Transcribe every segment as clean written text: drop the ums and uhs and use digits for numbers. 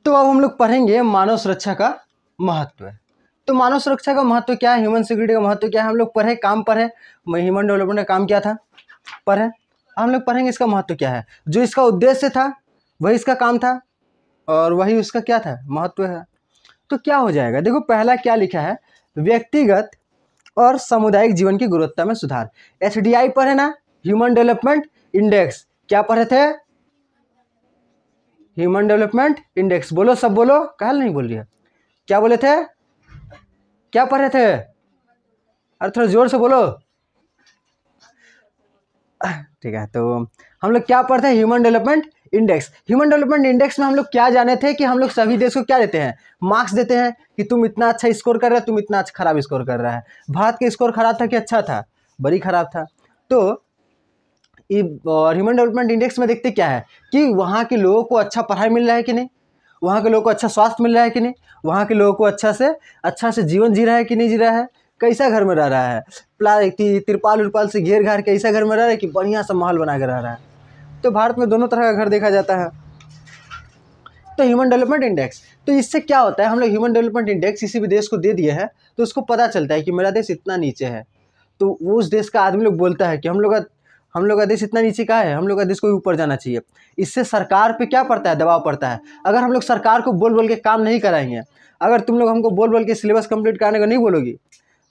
तो अब हम लोग पढ़ेंगे मानव सुरक्षा का महत्व। तो मानव सुरक्षा का महत्व क्या है, ह्यूमन सिक्योरिटी का महत्व क्या है, हम लोग पढ़े, काम पढ़े, ह्यूमन डेवलपमेंट का काम क्या था पढ़े, हम लोग पढ़ेंगे इसका महत्व क्या है, जो इसका उद्देश्य था वही इसका काम था और वही उसका क्या था महत्व है। तो क्या हो जाएगा, देखो पहला क्या लिखा है, व्यक्तिगत और सामुदायिक जीवन की गुणवत्ता में सुधार। HDI पढ़े ना, ह्यूमन डेवलपमेंट इंडेक्स, क्या पढ़े थे, ह्यूमन डेवलपमेंट इंडेक्स, बोलो सब बोलो, कहल नहीं बोल रही है, क्या बोले थे, क्या पढ़े थे, अरे थोड़ा जोर से बोलो। ठीक है, तो हम लोग क्या पढ़ते हैं, human development index. Human development index में हम लोग क्या जाने थे कि हम लोग सभी देश को क्या देते हैं, मार्क्स देते हैं कि तुम इतना अच्छा स्कोर कर रहे हो, तुम इतना अच्छा खराब स्कोर कर रहा है। भारत का स्कोर खराब था कि अच्छा था, बड़ी खराब था। तो ह्यूमन डेवलपमेंट इंडेक्स में देखते क्या है कि वहाँ के लोगों को अच्छा पढ़ाई मिल रहा है कि नहीं, वहाँ के लोगों को अच्छा स्वास्थ्य मिल रहा है कि नहीं, वहाँ के लोगों को अच्छा से जीवन जी रहा है कि नहीं जी रहा है, कैसा घर में रह रहा है, तिरपाल उरपाल से घेर घार कैसा घर में रह रहा है कि बढ़िया सा माहौल बना के रह रहा है। तो भारत में दोनों तरह का घर देखा जाता है। तो ह्यूमन डेवलपमेंट इंडेक्स, तो इससे क्या होता है, हम लोग ह्यूमन डेवलपमेंट इंडेक्स किसी भी देश को दे दिए हैं तो उसको पता चलता है कि मेरा देश इतना नीचे है, तो वो उस देश का आदमी लोग बोलता है कि हम लोग का देश इतना नीचे का है, हम लोग का देश को ऊपर जाना चाहिए। इससे सरकार पे क्या पड़ता है, दबाव पड़ता है। अगर हम लोग सरकार को बोल बोल के काम नहीं कराएंगे, अगर तुम लोग हमको बोल बोल के सिलेबस कंप्लीट कराने को नहीं बोलोगी,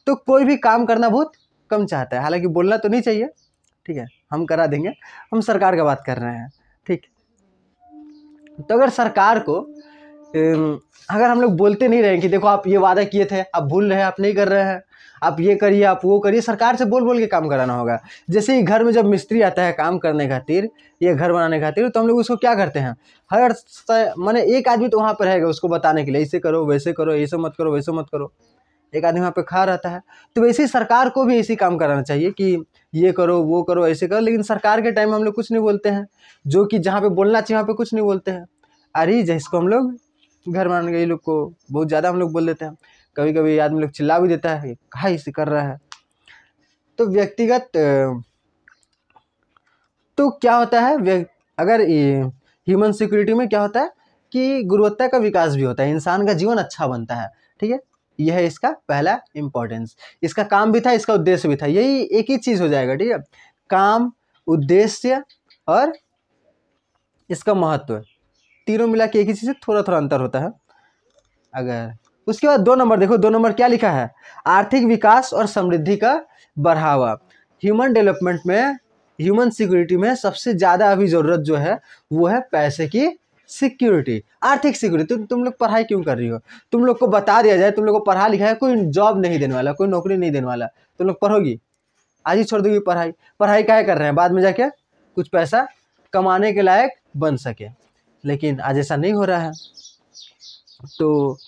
तो कोई भी काम करना बहुत कम चाहता है। हालांकि बोलना तो नहीं चाहिए, ठीक है, हम करा देंगे, हम सरकार का बात कर रहे हैं, ठीक। तो अगर सरकार को अगर हम लोग बोलते नहीं रहे कि देखो आप ये वादा किए थे, आप भूल रहे हैं, आप नहीं कर रहे हैं, आप ये करिए, आप वो करिए, सरकार से बोल बोल के काम कराना होगा। जैसे ही घर में जब मिस्त्री आता है काम करने खातिर या घर बनाने खातिर, तो हम लोग उसको क्या करते हैं, हर माने एक आदमी तो वहाँ पर रहेगा उसको बताने के लिए, ऐसे करो वैसे करो, ऐसे मत करो वैसे मत करो, एक आदमी वहाँ पे खड़ा रहता है। तो वैसे ही सरकार को भी ऐसे काम कराना चाहिए कि ये करो वो करो ऐसे करो, लेकिन सरकार के टाइम में हम लोग कुछ नहीं बोलते हैं, जो कि जहाँ पे बोलना चाहिए वहाँ पे कुछ नहीं बोलते हैं। अरे जिसको हम लोग घर बनाने के लोग को बहुत ज़्यादा हम लोग बोल देते हैं, कभी कभी आदमी लोग चिल्ला भी देता है कहाँ इसे कर रहा है। तो व्यक्तिगत तो क्या होता है, अगर ह्यूमन सिक्योरिटी में क्या होता है कि गुणवत्ता का विकास भी होता है, इंसान का जीवन अच्छा बनता है, ठीक है। यह है इसका पहला इंपॉर्टेंस, इसका काम भी था, इसका उद्देश्य भी था, यही एक ही चीज़ हो जाएगा, ठीक है, काम, उद्देश्य और इसका महत्व, तीनों मिला के एक ही चीज़ से थोड़ा थोड़ा अंतर होता है। अगर उसके बाद 2 नंबर देखो, 2 नंबर क्या लिखा है, आर्थिक विकास और समृद्धि का बढ़ावा। ह्यूमन डेवलपमेंट में, ह्यूमन सिक्योरिटी में सबसे ज़्यादा अभी ज़रूरत जो है वो है पैसे की सिक्योरिटी, आर्थिक सिक्योरिटी। तुम लोग पढ़ाई क्यों कर रही हो, तुम लोग को बता दिया जाए, तुम लोग को पढ़ा लिखा है, कोई जॉब नहीं देने वाला, कोई नौकरी नहीं देने वाला, तुम लोग पढ़ोगी, आज ही छोड़ दोगी पढ़ाई, पढ़ाई काहे कर रहे हैं, बाद में जाके कुछ पैसा कमाने के लायक बन सके, लेकिन आज ऐसा नहीं हो रहा है। तो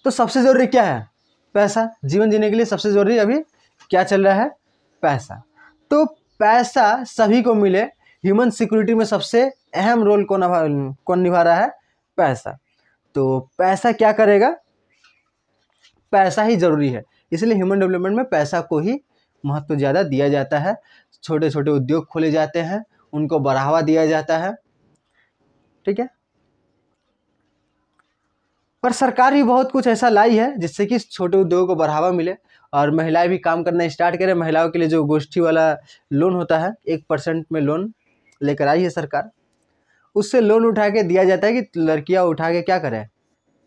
सबसे ज़रूरी क्या है, पैसा। जीवन जीने के लिए सबसे ज़रूरी अभी क्या चल रहा है, पैसा। तो पैसा सभी को मिले, ह्यूमन सिक्योरिटी में सबसे अहम रोल कौन निभा रहा है, पैसा। तो पैसा क्या करेगा, पैसा ही ज़रूरी है, इसलिए ह्यूमन डेवलपमेंट में पैसा को ही महत्व ज़्यादा दिया जाता है। छोटे छोटे उद्योग खोले जाते हैं, उनको बढ़ावा दिया जाता है, ठीक है। पर सरकार भी बहुत कुछ ऐसा लाई है जिससे कि छोटे उद्योगों को बढ़ावा मिले और महिलाएं भी काम करना स्टार्ट करें। महिलाओं के लिए जो गोष्ठी वाला लोन होता है, 1% में लोन लेकर आई है सरकार, उससे लोन उठा के दिया जाता है कि लड़कियां उठा के क्या करें,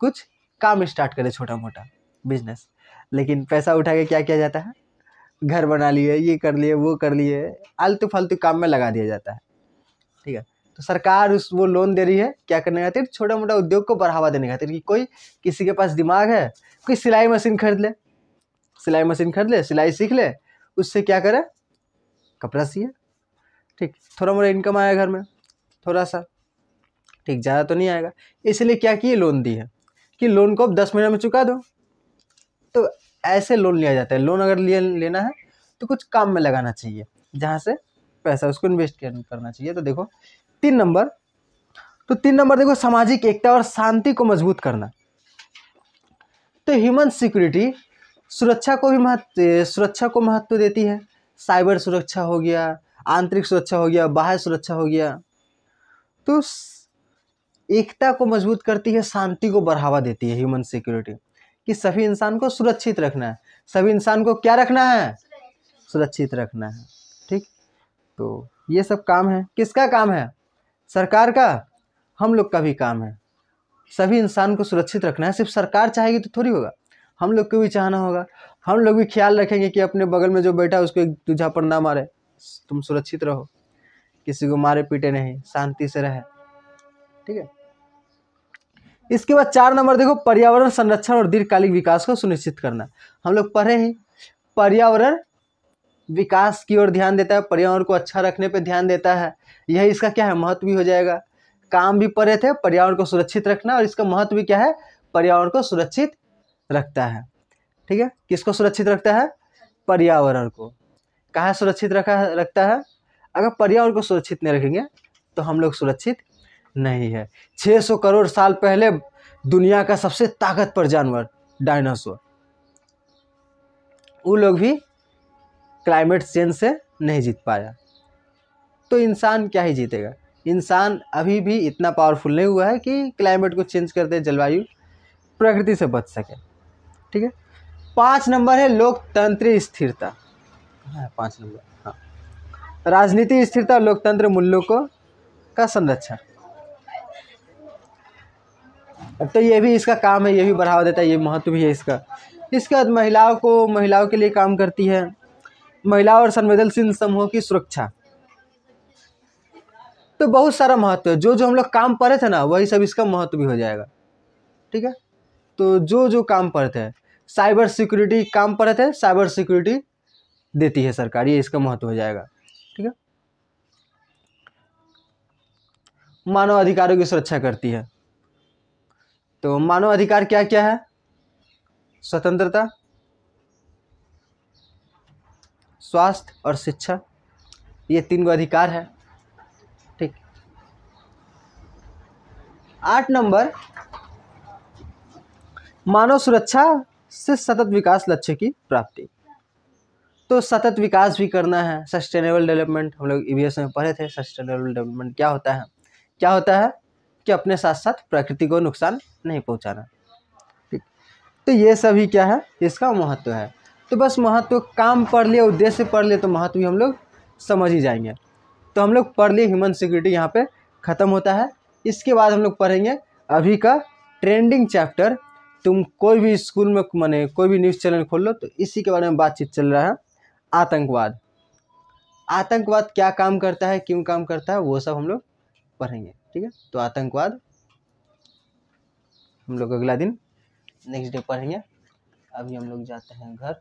कुछ काम स्टार्ट करें, छोटा मोटा बिजनेस। लेकिन पैसा उठा के क्या किया जाता है, घर बना लिए, ये कर लिए, वो कर लिए, आलतू फालतू काम में लगा दिया जाता है, ठीक है। तो सरकार वो लोन दे रही है क्या करने खातिर, छोटा मोटा उद्योग को बढ़ावा देने खातिर, कि कोई किसी के पास दिमाग है, कोई सिलाई मशीन खरीद ले, सिलाई सीख ले, उससे क्या करे, कपड़ा सिए, ठीक, थोड़ा मोटा इनकम आया घर में, थोड़ा सा, ठीक, ज़्यादा तो नहीं आएगा। इसलिए क्या किए, लोन दी है कि लोन को अब 10 महीने में चुका दो। तो ऐसे लोन लिया जाता है। लोन अगर लेना है तो कुछ काम में लगाना चाहिए, जहाँ से पैसा उसको इन्वेस्ट करना चाहिए। तो देखो 3 नंबर, तो 3 नंबर देखो, सामाजिक एकता और शांति को मजबूत करना। तो ह्यूमन सिक्योरिटी सुरक्षा को महत्व देती है। साइबर सुरक्षा हो गया, आंतरिक सुरक्षा हो गया, बाह्य सुरक्षा हो गया। तो एकता को मजबूत करती है, शांति को बढ़ावा देती है ह्यूमन सिक्योरिटी, कि सभी इंसान को सुरक्षित रखना है, सभी इंसान को क्या रखना है, सुरक्षित रखना है। ठीक, तो ये सब काम है, किसका काम है, सरकार का, हम लोग का भी काम है। सभी इंसान को सुरक्षित रखना है, सिर्फ सरकार चाहेगी तो थोड़ी होगा, हम लोग को भी चाहना होगा। हम लोग भी ख्याल रखेंगे कि अपने बगल में जो बैठा है उसको एक दूजा पर ना मारे, तुम सुरक्षित रहो, किसी को मारे पीटे नहीं, शांति से रहे। ठीक है, इसके बाद 4 नंबर देखो, पर्यावरण संरक्षण और दीर्घकालिक विकास को सुनिश्चित करना। हम लोग पढ़े ही, पर्यावरण विकास की ओर ध्यान देता है, पर्यावरण को अच्छा रखने पे ध्यान देता है, यही इसका क्या है, महत्व भी हो जाएगा। काम भी पढ़े थे, पर्यावरण को सुरक्षित रखना, और इसका महत्व भी क्या है, पर्यावरण को सुरक्षित रखता है। ठीक है, किसको सुरक्षित रखता है, पर्यावरण को। कहाँ सुरक्षित रखता है, अगर पर्यावरण को सुरक्षित नहीं रखेंगे तो हम लोग सुरक्षित नहीं है। 600 करोड़ साल पहले दुनिया का सबसे ताकतवर जानवर डायनासोर, वो लोग भी क्लाइमेट चेंज से नहीं जीत पाया, तो इंसान क्या ही जीतेगा। इंसान अभी भी इतना पावरफुल नहीं हुआ है कि क्लाइमेट को चेंज कर दे, जलवायु प्रकृति से बच सके। ठीक है, 5 नंबर है लोकतंत्र स्थिरता। 5 नंबर, हाँ, राजनीति स्थिरता, लोकतंत्र मूल्यों को का संरक्षण। तो ये भी इसका काम है, ये भी बढ़ावा देता है, ये महत्व भी है इसका। इसके बाद महिलाओं के लिए काम करती है, महिलाओं और संवेदनशील समूहों की सुरक्षा। तो बहुत सारा महत्व है, जो हम लोग काम पढ़े थे ना वही सब इसका महत्व भी हो जाएगा। ठीक है, तो जो काम पढ़े थे, साइबर सिक्योरिटी काम पढ़े थे, साइबर सिक्योरिटी देती है सरकार, ये इसका महत्व हो जाएगा। ठीक है, मानव अधिकारों की सुरक्षा करती है। तो मानव अधिकार क्या क्या है, स्वतंत्रता, स्वास्थ्य और शिक्षा, ये 3 अधिकार है। ठीक, 8 नंबर, मानव सुरक्षा से सतत विकास लक्ष्य की प्राप्ति। तो सतत विकास भी करना है, सस्टेनेबल डेवलपमेंट, हम लोग ईवीएस में पढ़े थे। सस्टेनेबल डेवलपमेंट क्या होता है, कि अपने साथ साथ प्रकृति को नुकसान नहीं पहुंचाना। ठीक, तो ये सभी क्या है, इसका महत्व है। तो बस महत्व, काम पढ़ लिए, उद्देश्य पढ़ लिए, तो महत्व भी हम लोग समझ ही जाएंगे। तो हम लोग पढ़ लिए, ह्यूमन सिक्योरिटी यहाँ पे ख़त्म होता है। इसके बाद हम लोग पढ़ेंगे अभी का ट्रेंडिंग चैप्टर। तुम कोई भी स्कूल में माने कोई भी न्यूज़ चैनल खोल लो तो इसी के बारे में बातचीत चल रहा है, आतंकवाद। आतंकवाद क्या काम करता है, क्यों काम करता है, वो सब हम लोग पढ़ेंगे। ठीक है, तो आतंकवाद हम लोग अगला दिन नेक्स्ट डे पढ़ेंगे। अभी हम लोग जाते हैं घर।